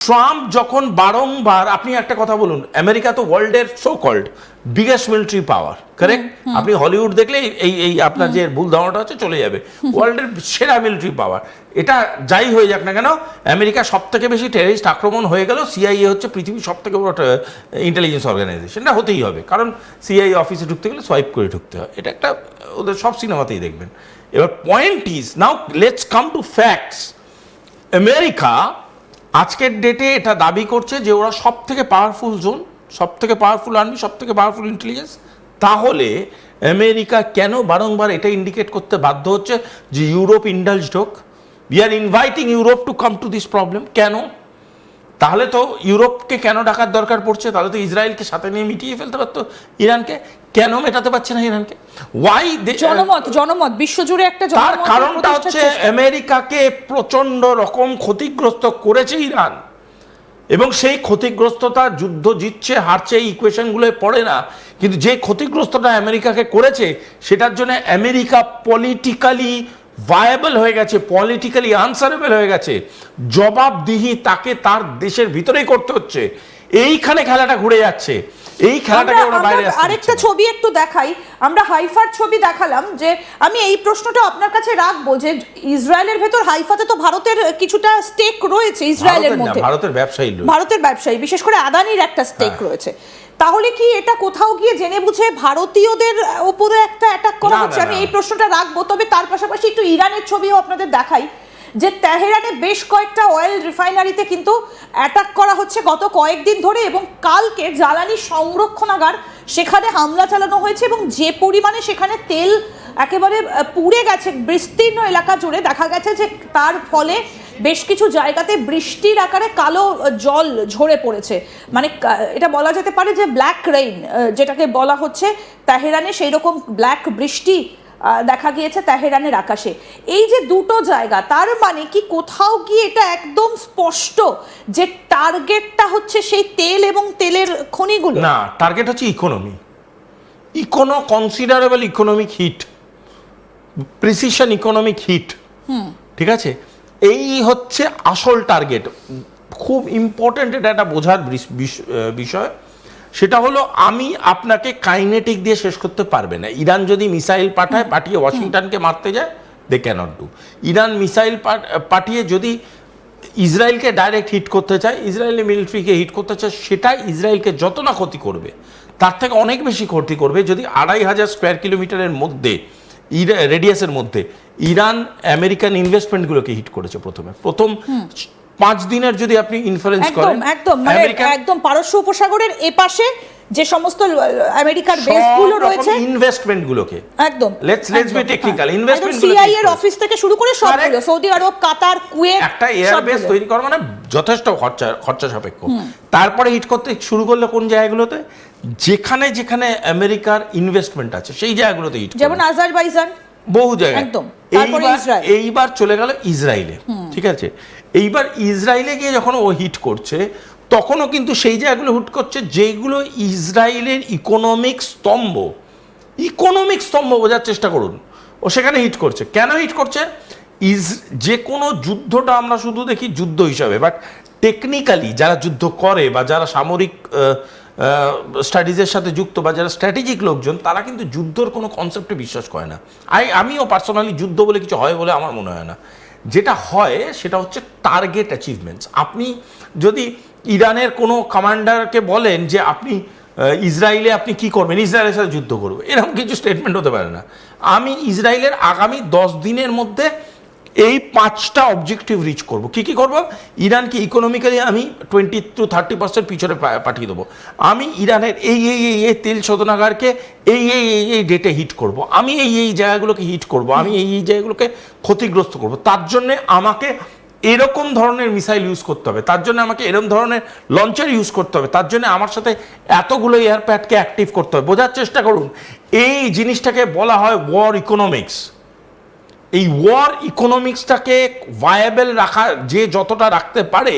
Trump যখন বারংবার, আপনি একটা কথা বলুন, আমেরিকা তো ওয়ার্ল্ডের so called biggest military power, correct? আপনি হলিউড দেখলে এই আপনার যে ভুল ধারণাটা হচ্ছে চলে যাবে, ওয়ার্ল্ডের সেরা মিলিটারি পাওয়ার। এটা যাই হয়ে যাক না কেন, আমেরিকা সব থেকে বেশি টেররিস্ট আক্রমণ হয়ে গেল, সিআইএ হচ্ছে পৃথিবীর সব থেকে বড় ইন্টেলিজেন্স অর্গানাইজেশন, এটা হতেই হবে, কারণ সিআইএ অফিসে ঢুকতে গেলে সোয়াইপ করে ঢুকতে হয়, এটা একটা ওদের সব সিনেমাতেই দেখবেন। এবার point is now let's come to facts. America আজকের ডেটে এটা দাবি করছে যে ওরা সব থেকে পাওয়ারফুল জোন, সব থেকে পাওয়ারফুল আর্মি, সব থেকে পাওয়ারফুল ইন্টেলিজেন্স। তাহলে আমেরিকা কেন বারংবার এটা ইন্ডিকেট করতে বাধ্য হচ্ছে যে ইউরোপ ইন্ডালজড হোক? We are inviting Europe to come to this problem. কেন? তাহলে তো ইউরোপকে কেন ডাকার দরকার পড়ছে? তাহলে তো ইসরায়েলকে সাথে নিয়ে মিটিয়ে ফেলতে পারতো ইরানকে, কেন মেটাতে পারছে না ইরানকে? ওয়াই? জনমত বিশ্বজুড়ে একটা তার কারণটা হচ্ছে আমেরিকাকে প্রচন্ড রকম ক্ষতিগ্রস্ত করেছে ইরান, এবং সেই ক্ষতিগ্রস্ততা যুদ্ধ জিতছে হারছে এই ইকুয়েশনগুলোয় পড়ে না, কিন্তু যে ক্ষতিগ্রস্তটা আমেরিকাকে করেছে সেটার জন্য আমেরিকা পলিটিক্যালি ভায়াবল হয়ে গেছে, পলিটিক্যালি আনসারেবল হয়ে গেছে, জবাবদিহি তাকে তার দেশের ভিতরেই করতে হচ্ছে। এইখানে খেলাটা ঘুরে যাচ্ছে, এই খেলাটাকে ওরা বাইরে আসছে। আরেকটা ছবি একটু দেখাই, আমরা হাইফার ছবি দেখালাম, যে আমি এই প্রশ্নটা আপনার কাছে রাখবো যে ইসরায়েলের ভেতর হাইফাতে তো ভারতের কিছুটা স্টেক রয়েছে ইসরায়েলের মধ্যে, ভারতের ব্যবসায়ী বিশেষ করে আদানির একটা স্টেক রয়েছে। তাহলে কি এটা কোথাও গিয়ে জেনে বুঝে ভারতীয়দের উপরে একটা অ্যাটাক করা হচ্ছে? আমি এই প্রশ্নটা রাখবো। তবে তার পাশাপাশি একটু ইরানের ছবিও আপনাদের দেখাই, যে তেহরানে বেশ কয়েকটা অয়েল রিফাইনারিতে কিন্তু অ্যাটাক করা হচ্ছে গত কয়েকদিন ধরে, এবং কালকে জ্বালানি সংরক্ষণাগার সেখানে হামলা চালানো হয়েছে, এবং যে পরিমাণে সেখানে তেল একেবারে পুড়ে গেছে বিস্তীর্ণ এলাকা জুড়ে, দেখা গেছে যে তার ফলে বেশ কিছু জায়গাতে বৃষ্টির আকারে কালো জল ঝরে পড়েছে। মানে এটা বলা যেতে পারে যে ব্ল্যাক রেইন যেটাকে বলা হচ্ছে তেহরানে, সেই রকম ব্ল্যাক বৃষ্টি দেখা গিয়েছে তেহরানের আকাশে। এই যে দুটো জায়গা, তার মানে কি কোথাও গিয়ে এটা একদম স্পষ্ট যে টার্গেটটা হচ্ছে সেই তেল এবং তেলের খনিগুলো? না, টার্গেট হচ্ছে economy, considerable economic hit, precision economic hit, ঠিক আছে? এই হচ্ছে আসল টার্গেট। খুব ইম্পর্টেন্ট এটা একটা বোঝার বিষয়, সেটা হলো আমি আপনাকে কাইনেটিক দিয়ে শেষ করতে পারবে না। ইরান যদি মিসাইল পাঠিয়ে ওয়াশিংটনকে মারতে যায়, they can't do. Iran missile পাঠিয়ে যদি ইসরায়েলকে ডাইরেক্ট হিট করতে চায়, ইসরায়েলি মিলিটারিকে হিট করতে চায়, সেটা ইসরায়েলকে যত না ক্ষতি করবে তার থেকে অনেক বেশি ক্ষতি করবে যদি 2500 স্কোয়ার কিলোমিটারের মধ্যে রেডিয়াসের মধ্যে ইরান আমেরিকান ইনভেস্টমেন্টগুলোকে হিট করেছে। প্রথম 5 দিনের যদি আপনি ইনফ্লুয়েন্স করেন, একদম পারস্য উপসাগরের এপাশে যে সমস্ত আমেরিকার বেসগুলো রয়েছে, ইনভেস্টমেন্টগুলোকে একদম লেটস বি টেকনিক্যাল, ইনভেস্টমেন্টগুলো সিআইএর অফিস থেকে শুরু করে সবগুলো, সৌদি আরব, কাতার, কুয়েত, একটা এয়ারবেস তৈরি করা মানে যথেষ্ট খরচা সাপেক্ষ। তারপরে হিট করতে শুরু করলে কোন জায়গাগুলোতে? যেখানে যেখানে আমেরিকার ইনভেস্টমেন্ট আছে সেই জায়গাগুলোতে হিট, যেমন আজারবাইজান, বহু জায়গায়। এইবার চলে গেল ইসরায়েলে, ঠিক আছে? এইবার ইসরায়েলে গিয়ে যখন ও হিট করছে, তখনও কিন্তু সেই জায়গাগুলো হিট করছে যেগুলো ইসরায়েলের ইকোনমিক স্তম্ভ বোঝার চেষ্টা করুন। ও সেখানে হিট করছে। কেন হিট করছে? যে কোনো যুদ্ধটা আমরা শুধু দেখি যুদ্ধ হিসাবে, বাট টেকনিক্যালি যারা যুদ্ধ করে বা যারা সামরিক স্টাডিজের সাথে যুক্ত বা যারা স্ট্র্যাটেজিক লোকজন, তারা কিন্তু যুদ্ধর কোনো কনসেপ্টে বিশ্বাস করে না। আমিও পার্সোনালি যুদ্ধ বলে কিছু হয় বলে আমার মনে হয় না। যেটা হয় সেটা হচ্ছে টার্গেট অ্যাচিভমেন্টস। আপনি যদি ইরানের কোনো কমান্ডারকে বলেন যে আপনি ইসরায়েলে আপনি কি করবেন, ইসরায়েলের সাথে যুদ্ধ করবো, এরকম কিছু স্টেটমেন্ট হতে পারে না। আমি ইসরায়েলের আগামী 10 দিনের মধ্যে এই 5টা অবজেক্টিভ রিচ করব। কি করব? ইরানকে ইকোনমিক্যালি আমি 20-30% পিছনে পাঠিয়ে দেবো। আমি ইরানের এই তেল শোধনাগারকে এই ডেটে হিট করব। আমি এই জায়গাগুলোকে হিট করব। আমি এই জায়গাগুলোকে ক্ষতিগ্রস্ত করব। তার জন্যে আমাকে এরকম ধরনের মিসাইল ইউজ করতে হবে, তার জন্য আমাকে এরকম ধরনের লঞ্চার ইউজ করতে হবে, তার জন্য আমার সাথে এতগুলো এয়ারপ্যাডকে অ্যাক্টিভ করতে হবে। বোঝার চেষ্টা করুন, এই জিনিসটাকে বলা হয় ওয়ার ইকোনমিক্স। এই ওয়ার ইকোনমিক্সটাকে ভায়াবল রাখা, যে যতটা রাখতে পারে,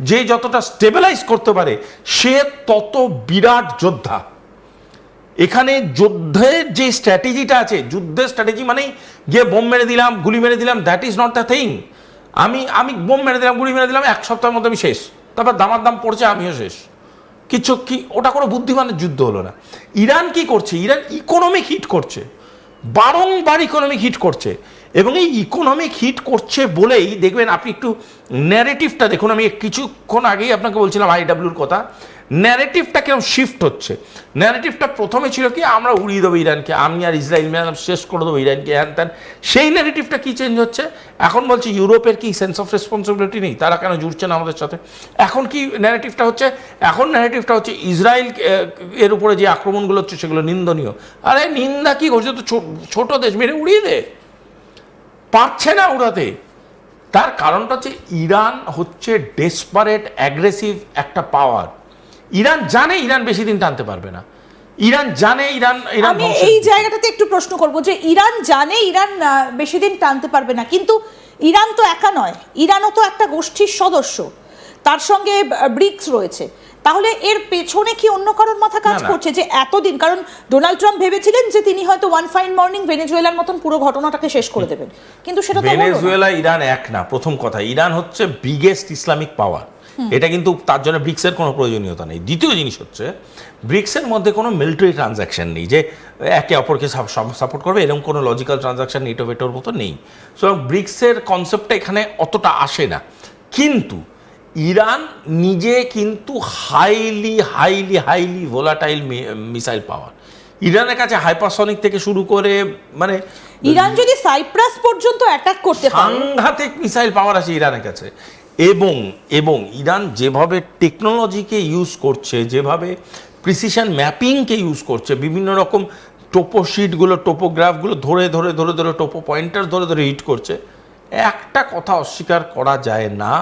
যে যতটা স্টেবিলাইজ করতে পারে, সে তত বিরাট যোদ্ধা। এখানে যুদ্ধের যে স্ট্র্যাটেজিটা আছে, যুদ্ধের স্ট্র্যাটেজি মানে গিয়ে বোম মেরে দিলাম, গুলি মেরে দিলাম, that is not the thing. আমি বোম মেরে দিলাম, গুলি মেরে দিলাম, 1 সপ্তাহের মধ্যে আমি শেষ। তারপর দামার দাম পড়ছে, আমিও শেষ। কিছু কি ওটা কোনো বুদ্ধিমানের যুদ্ধ হলো না। ইরান কি করছে? ইরান ইকোনমিক হিট করছে, বারংবার ইকোনমিক হিট করছে, এবং এই ইকোনমিক হিট করছে বলেই দেখবেন আপনি একটু ন্যারেটিভটা দেখুন। আমি কিছুক্ষণ আগেই আপনাকে বলছিলাম আইডব্লিউর কথা, ন্যারেটিভটা কিরকম শিফট হচ্ছে। ন্যারেটিভটা প্রথমে ছিল কি আমরা উড়িয়ে দেবো ইরানকে, আমি আর ইসরায়েল মিলে শেষ করে দেবো ইরানকে, হ্যান ত্যান। সেই ন্যারেটিভটা কি চেঞ্জ হচ্ছে? এখন বলছে ইউরোপের কি সেন্স অফ রেসপন্সিবিলিটি নেই, তারা কেন জুড়ছে না আমাদের সাথে? এখন কি ন্যারেটিভটা হচ্ছে? এখন ন্যারেটিভটা হচ্ছে ইসরায়েল এর উপরে যে আক্রমণগুলো হচ্ছে সেগুলো নিন্দনীয়। আরে নিন্দা কি করছে? তো ছোট দেশ, মেরে উড়িয়ে দে, পারছে না উড়াতে। তার কারণটা হচ্ছে ইরান হচ্ছে ডেসপারেট অ্যাগ্রেসিভ একটা পাওয়ার। ইরান জানে ইরান বেশি দিন টানতে পারবে না। ইরান জানে ইরান আমি এই জায়গাটাতে একটু প্রশ্ন করব যে ইরান জানে ইরান বেশি দিন টানতে পারবে না, কিন্তু ইরান তো একা নয়, ইরানও তো একটা গোষ্ঠীর সদস্য, তার সঙ্গে ব্রিক্স রয়েছে। তাহলে এর পেছনে কি অন্য কারোর মাথা কাজ করছে যে এতদিন? কারণ ডোনাল্ড ট্রাম্প ভেবেছিলেন যে তিনি হয়তো ওয়ান ফাইন মর্নিং ভেনেজুয়েলার মতন পুরো ঘটনাটাকে শেষ করে দেবেন, কিন্তু সেটা তো ভেনেজুয়েলা ইরান এক না। প্রথম কথা, ইরান হচ্ছে বিগেস্ট ইসলামিক পাওয়ার, এটা কিন্তু তার জন্য ব্রিক্সের কোনো প্রয়োজনীয়তা নেই। দ্বিতীয় জিনিস হচ্ছে ব্রিক্সের মধ্যে কোনো মিলিটারি ট্রানজ্যাকশন নেই যে একে অপরকে সাপোর্ট করবে, এরকম কোনো লজিক্যাল ট্রানজ্যাকশন নেটো ভেটোর মতো নেই। সুতরাং ব্রিক্সের কনসেপ্টটা এখানে অতটা আসে না। কিন্তু ইরান নিজে কিন্তু highly highly highly volatile missile power. ইরানের কাছে হাইপারসনিক থেকে শুরু করে মানে ইরান যদি সাইপ্রাস পর্যন্ত অ্যাটাক করতে পারে, সাংঘাতিক মিসাইল পাওয়ার আছে ইরানের কাছে। এবং ইরান যেভাবে টেকনোলজিকে ইউজ করছে, যেভাবে প্রিসিশন ম্যাপিংকে ইউজ করছে, বিভিন্ন রকম টোপোশিটগুলো, টোপোগ্রাফগুলো ধরে ধরে ধরে ধরে টোপো পয়েন্টার ধরে ধরে হিট করছে, একটা কথা অস্বীকার করা যায় না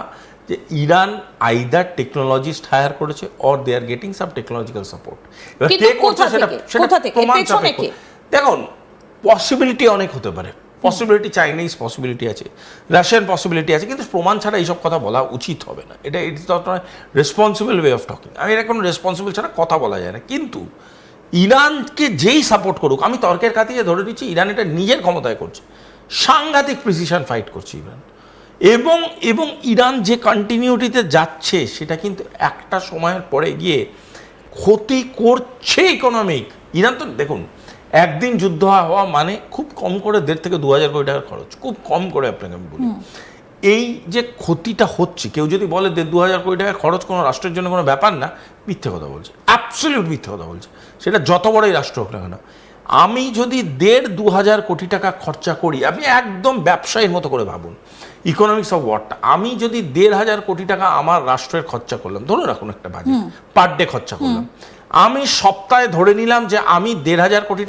যে ইরান আইদার টেকনোলজিস্ট হায়ার করেছে or they are getting some technological support. এবার কে করছে সেটা প্রমাণ সাপেক্ষ। দেখুন, পসিবিলিটি অনেক হতে পারে, পসিবিলিটি চাইনিজ পসিবিলিটি আছে, রাশিয়ান পসিবিলিটি আছে, কিন্তু প্রমাণ ছাড়া এইসব কথা বলা উচিত হবে না। এটা it is not responsible way of talking. আমি এটা কোনো রেসপন্সিবল ছাড়া কথা বলা যায় না। কিন্তু ইরানকে যেই সাপোর্ট করুক, আমি তর্কের খাতিরে ধরে দিচ্ছি ইরান এটা নিজের ক্ষমতায় করছে, সাংঘাতিক প্রিসিশন ফাইট করছে ইরান। এবং ইরান যে কন্টিনিউটিতে যাচ্ছে সেটা কিন্তু একটা সময়ের পরে গিয়ে ক্ষতি করছে ইকোনমিক। ইরান তো দেখুন, একদিন যুদ্ধ হওয়া মানে খুব কম করে 1.5 থেকে 2,000 কোটি টাকার খরচ, খুব কম করে আপনাকে আমি বলি। এই যে ক্ষতিটা হচ্ছে, কেউ যদি বলে 1.5-2,000 কোটি টাকা খরচ কোনো রাষ্ট্রের জন্য কোনো ব্যাপার না, মিথ্যে কথা বলছে, অ্যাবসলিউট মিথ্যে কথা বলছে, সেটা যত বড়ই রাষ্ট্র হোক না কেন। আমি যদি 1.5-2,000 কোটি টাকা খরচা করি, আপনি একদম ব্যবসায়ীর মতো করে ভাবুন, ইকোনমিক্স অফ ওয়ারটা, আমি যদি 1.5 কোটি টাকা আমার রাষ্ট্রের খরচা করলাম, ধরুন রাখুন একটা বাজেট পার ডে খরচা করলাম, আমি সপ্তাহে ধরে নিলাম যে আমি 1.5 কোটি